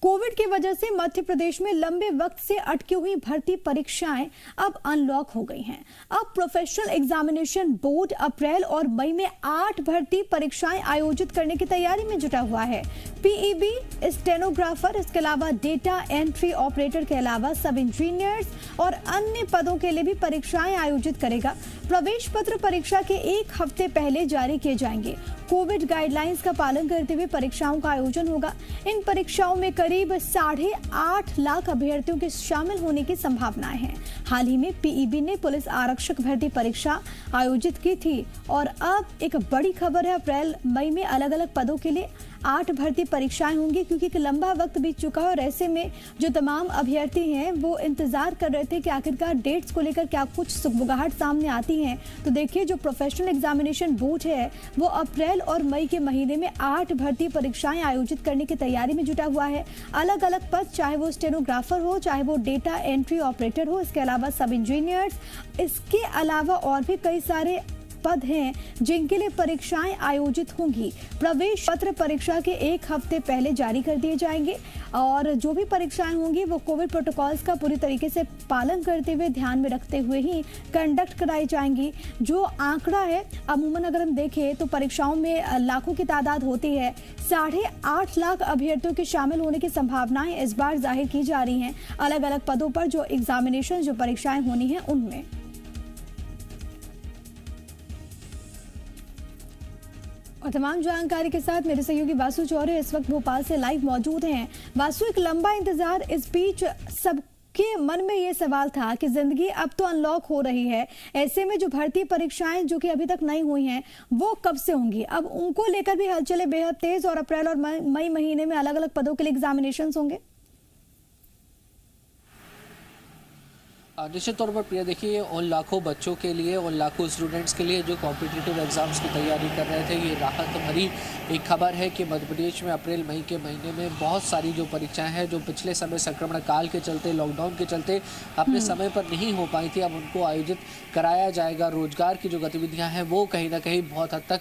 Covid की वजह से मध्य प्रदेश में लंबे वक्त से अटकी हुई भर्ती परीक्षाएं अब अनलॉक हो गई हैं। अब प्रोफेशनल एग्जामिनेशन बोर्ड अप्रैल और मई में 8 भर्ती परीक्षाएं आयोजित करने की तैयारी में जुटा हुआ है। पीईबी, स्टेनोग्राफर, इसके अलावा डेटा एंट्री ऑपरेटर के अलावा सब इंजीनियर्स और अन्य पदों के लिए भी परीक्षाएं आयोजित करेगा। प्रवेश पत्र परीक्षा के एक हफ्ते पहले जारी किए जाएंगे। कोविड गाइडलाइंस का पालन करते हुए परीक्षाओं का आयोजन होगा। इन परीक्षाओं में करीब 8.5 लाख अभ्यर्थियों के शामिल होने की संभावनाएं हैं। हाल ही में पीईबी ने पुलिस आरक्षक भर्ती परीक्षा आयोजित की थी और अब एक बड़ी खबर है, अप्रैल मई में अलग अलग पदों के लिए 8 भर्ती परीक्षाएं होंगी, क्योंकि एक लंबा वक्त बीत चुका है और ऐसे में जो तमाम अभ्यर्थी हैं वो इंतजार कर रहे थे कि आखिरकार डेट्स को लेकर क्या कुछ सुगबुगाहट सामने आती है। तो देखिए, जो प्रोफेशनल एग्जामिनेशन बोर्ड है वो अप्रैल और मई के महीने में 8 भर्ती परीक्षाएं आयोजित करने की तैयारी में जुटा हुआ है। अलग अलग पद, चाहे वो स्टेनोग्राफर हो, चाहे वो डेटा एंट्री ऑपरेटर हो, इसके अलावा सब इंजीनियर्स, इसके अलावा और भी कई सारे पद हैं जिनके लिए परीक्षाएं आयोजित होंगी। प्रवेश पत्र परीक्षा के एक हफ्ते पहले जारी कर दिए जाएंगे और जो भी परीक्षाएं होंगी वो कोविड प्रोटोकॉल्स का पूरी तरीके से पालन करते हुए, ध्यान में रखते हुए ही कंडक्ट कराई जाएंगी। जो आंकड़ा है, अमूमन अगर हम देखें तो परीक्षाओं में लाखों की तादाद होती है। 8.5 लाख अभ्यर्थियों के शामिल होने की संभावनाएं इस बार जाहिर की जा रही हैं अलग अलग पदों पर जो एग्जामिनेशन, जो परीक्षाएं होनी है उनमें। और तमाम जानकारी के साथ मेरे सहयोगी वासु चौरे इस वक्त भोपाल से लाइव मौजूद हैं। वासु, एक लंबा इंतजार, इस बीच सबके मन में ये सवाल था कि जिंदगी अब तो अनलॉक हो रही है, ऐसे में जो भर्ती परीक्षाएं जो कि अभी तक नहीं हुई हैं वो कब से होंगी? अब उनको लेकर भी हलचलें बेहद तेज और अप्रैल और मई महीने में अलग अलग पदों के लिए एग्जामिनेशन होंगे। निश्चित तौर पर प्रिया, देखिए, उन लाखों बच्चों के लिए, उन लाखों स्टूडेंट्स के लिए जो कॉम्पिटिटिव एग्जाम्स की तैयारी कर रहे थे, ये राहत भरी एक खबर है कि मध्य प्रदेश में अप्रैल मई के महीने में बहुत सारी जो परीक्षाएं हैं जो पिछले समय संक्रमण काल के चलते, लॉकडाउन के चलते अपने समय पर नहीं हो पाई थी, अब उनको आयोजित कराया जाएगा। रोजगार की जो गतिविधियाँ हैं वो कहीं ना कहीं बहुत हद तक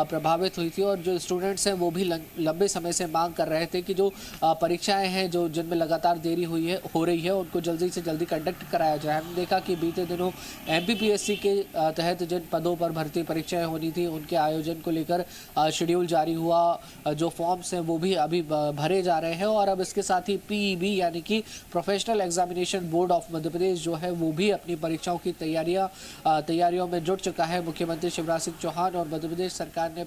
प्रभावित हुई थी और जो स्टूडेंट्स हैं वो भी लंबे समय से मांग कर रहे थे कि जो परीक्षाएँ हैं जो जिनमें लगातार देरी हो रही है उनको जल्दी से जल्दी कंडक्ट कराया जाए। हमने देखा कि बीते दिनों एमपीपीएससी के तहत जिन पदों पर भर्ती परीक्षाएं होनी थी उनके आयोजन को लेकर शेड्यूल जारी हुआ, जो फॉर्म्स हैं वो भी अभी भरे जा रहे हैं और अब इसके साथ ही पीईबी यानी कि professional examination board of Madhya Pradesh जो है वो भी अपनी परीक्षाओं की तैयारियों में जुट चुका है। मुख्यमंत्री शिवराज सिंह चौहान और मध्य प्रदेश सरकार ने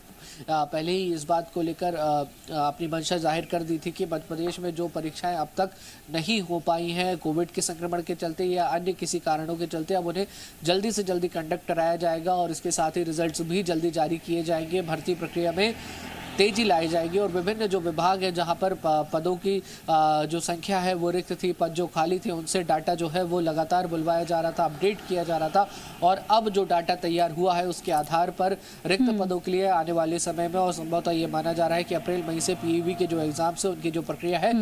पहले ही इस बात को लेकर अपनी मंशा जाहिर कर दी थी कि मध्य प्रदेश में जो परीक्षाएं अब तक नहीं हो पाई हैं कोविड के संक्रमण के चलते या अन्य किसी कारणों के चलते, अब उन्हें जल्दी से जल्दी कंडक्ट कराया जाएगा और इसके साथ ही रिजल्ट्स भी जल्दी जारी किए जाएंगे। भर्ती प्रक्रिया में तेजी लाई जाएगी और विभिन्न जो विभाग है जहां पर पदों की जो संख्या है वो रिक्त थी, पद जो खाली थे उनसे डाटा जो है वो लगातार बुलवाया जा रहा था, अपडेट किया जा रहा था और अब जो डाटा तैयार हुआ है उसके आधार पर रिक्त पदों के लिए आने वाले समय में और संभवतः ये माना जा रहा है कि अप्रैल मई से पीईबी के जो एग्जाम्स है उनकी जो प्रक्रिया है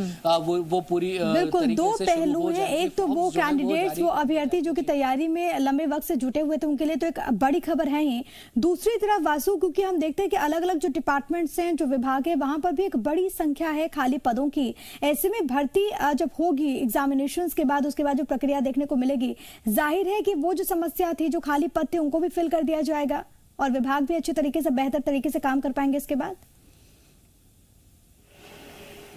वो पूरी बिल्कुल दो पहलू है। एक तो वो कैंडिडेट्स, वो अभ्यर्थी जो कि तैयारी में लंबे वक्त से जुटे हुए थे उनके लिए तो एक बड़ी खबर है ही। दूसरी तरफ वासु, क्योंकि हम देखते हैं कि अलग अलग जो डिपार्टमेंट्स हैं, जो विभाग है, वहां पर भी एक बड़ी संख्या है खाली पदों की। ऐसे में भर्ती जब होगी एग्जामिनेशंस के बाद, उसके बाद जो प्रक्रिया देखने को मिलेगी, जाहिर है कि वो जो समस्या थी, जो खाली पद थे, उनको भी फिल कर दिया जाएगा और विभाग भी अच्छे तरीके से, बेहतर तरीके से काम कर पाएंगे इसके बाद।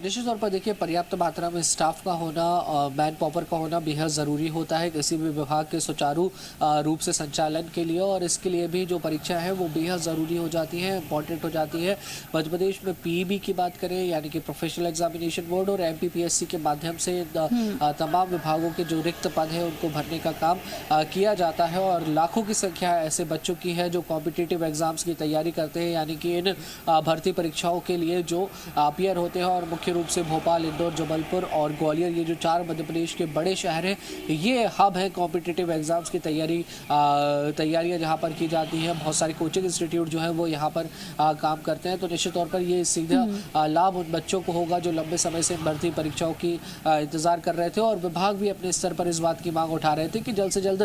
निश्चित तौर पर देखिए, पर्याप्त मात्रा में स्टाफ का होना, मैन पावर का होना बेहद ज़रूरी होता है किसी भी विभाग के सुचारू रूप से संचालन के लिए और इसके लिए भी जो परीक्षा है वो बेहद ज़रूरी हो जाती है, इंपॉर्टेंट हो जाती है। मध्य प्रदेश में पीईबी की बात करें यानी कि प्रोफेशनल एग्जामिनेशन बोर्ड और एमपीपीएससी के माध्यम से तमाम विभागों के जो रिक्त पद हैं उनको भरने का काम किया जाता है और लाखों की संख्या ऐसे बच्चों की है जो कॉम्पिटिटिव एग्जाम्स की तैयारी करते हैं, यानी कि इन भर्ती परीक्षाओं के लिए जो अपीयर होते हैं और मुख्य रूप से भोपाल, इंदौर, जबलपुर और ग्वालियर, ये जो 4 मध्य प्रदेश के बड़े शहर हैं, ये हब है कॉम्पिटिटिव एग्जाम्स की तैयारियां जहां पर की जाती हैं। बहुत सारे कोचिंग इंस्टीट्यूट जो हैं वो यहां पर काम करते हैं, तो निश्चित तौर पर ये सीधा लाभ उन बच्चों को होगा जो लंबे समय से भर्ती परीक्षाओं की इंतजार कर रहे थे और विभाग भी अपने स्तर पर इस बात की मांग उठा रहे थे कि जल्द से जल्द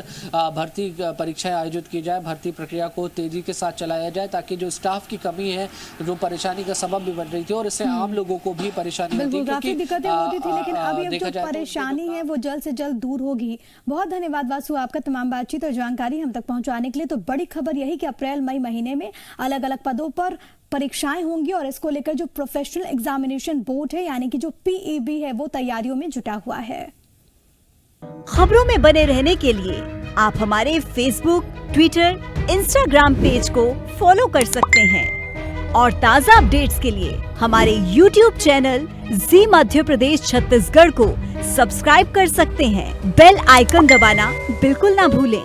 भर्ती परीक्षाएं आयोजित की जाए, भर्ती प्रक्रिया को तेजी के साथ चलाया जाए ताकि जो स्टाफ की कमी है, जो परेशानी का सबब भी बन रही थी और इससे आम लोगों को भी परेशानी परेशानी होती है, काफी दिक्कतें होती थी, लेकिन अभी जो तो परेशानी है वो जल्द से जल्द दूर होगी। बहुत धन्यवाद वासु आपका तमाम बातचीत और जानकारी हम तक पहुंचाने के लिए। तो बड़ी खबर यही कि अप्रैल मई महीने में अलग अलग पदों पर परीक्षाएं होंगी और इसको लेकर जो प्रोफेशनल एग्जामिनेशन बोर्ड है यानी कि जो PEB है वो तैयारियों में जुटा हुआ है। खबरों में बने रहने के लिए आप हमारे फेसबुक, ट्विटर, इंस्टाग्राम पेज को फॉलो कर सकते हैं और ताज़ा अपडेट्स के लिए हमारे YouTube चैनल जी मध्य प्रदेश छत्तीसगढ़ को सब्सक्राइब कर सकते हैं। बेल आइकन दबाना बिल्कुल ना भूलें।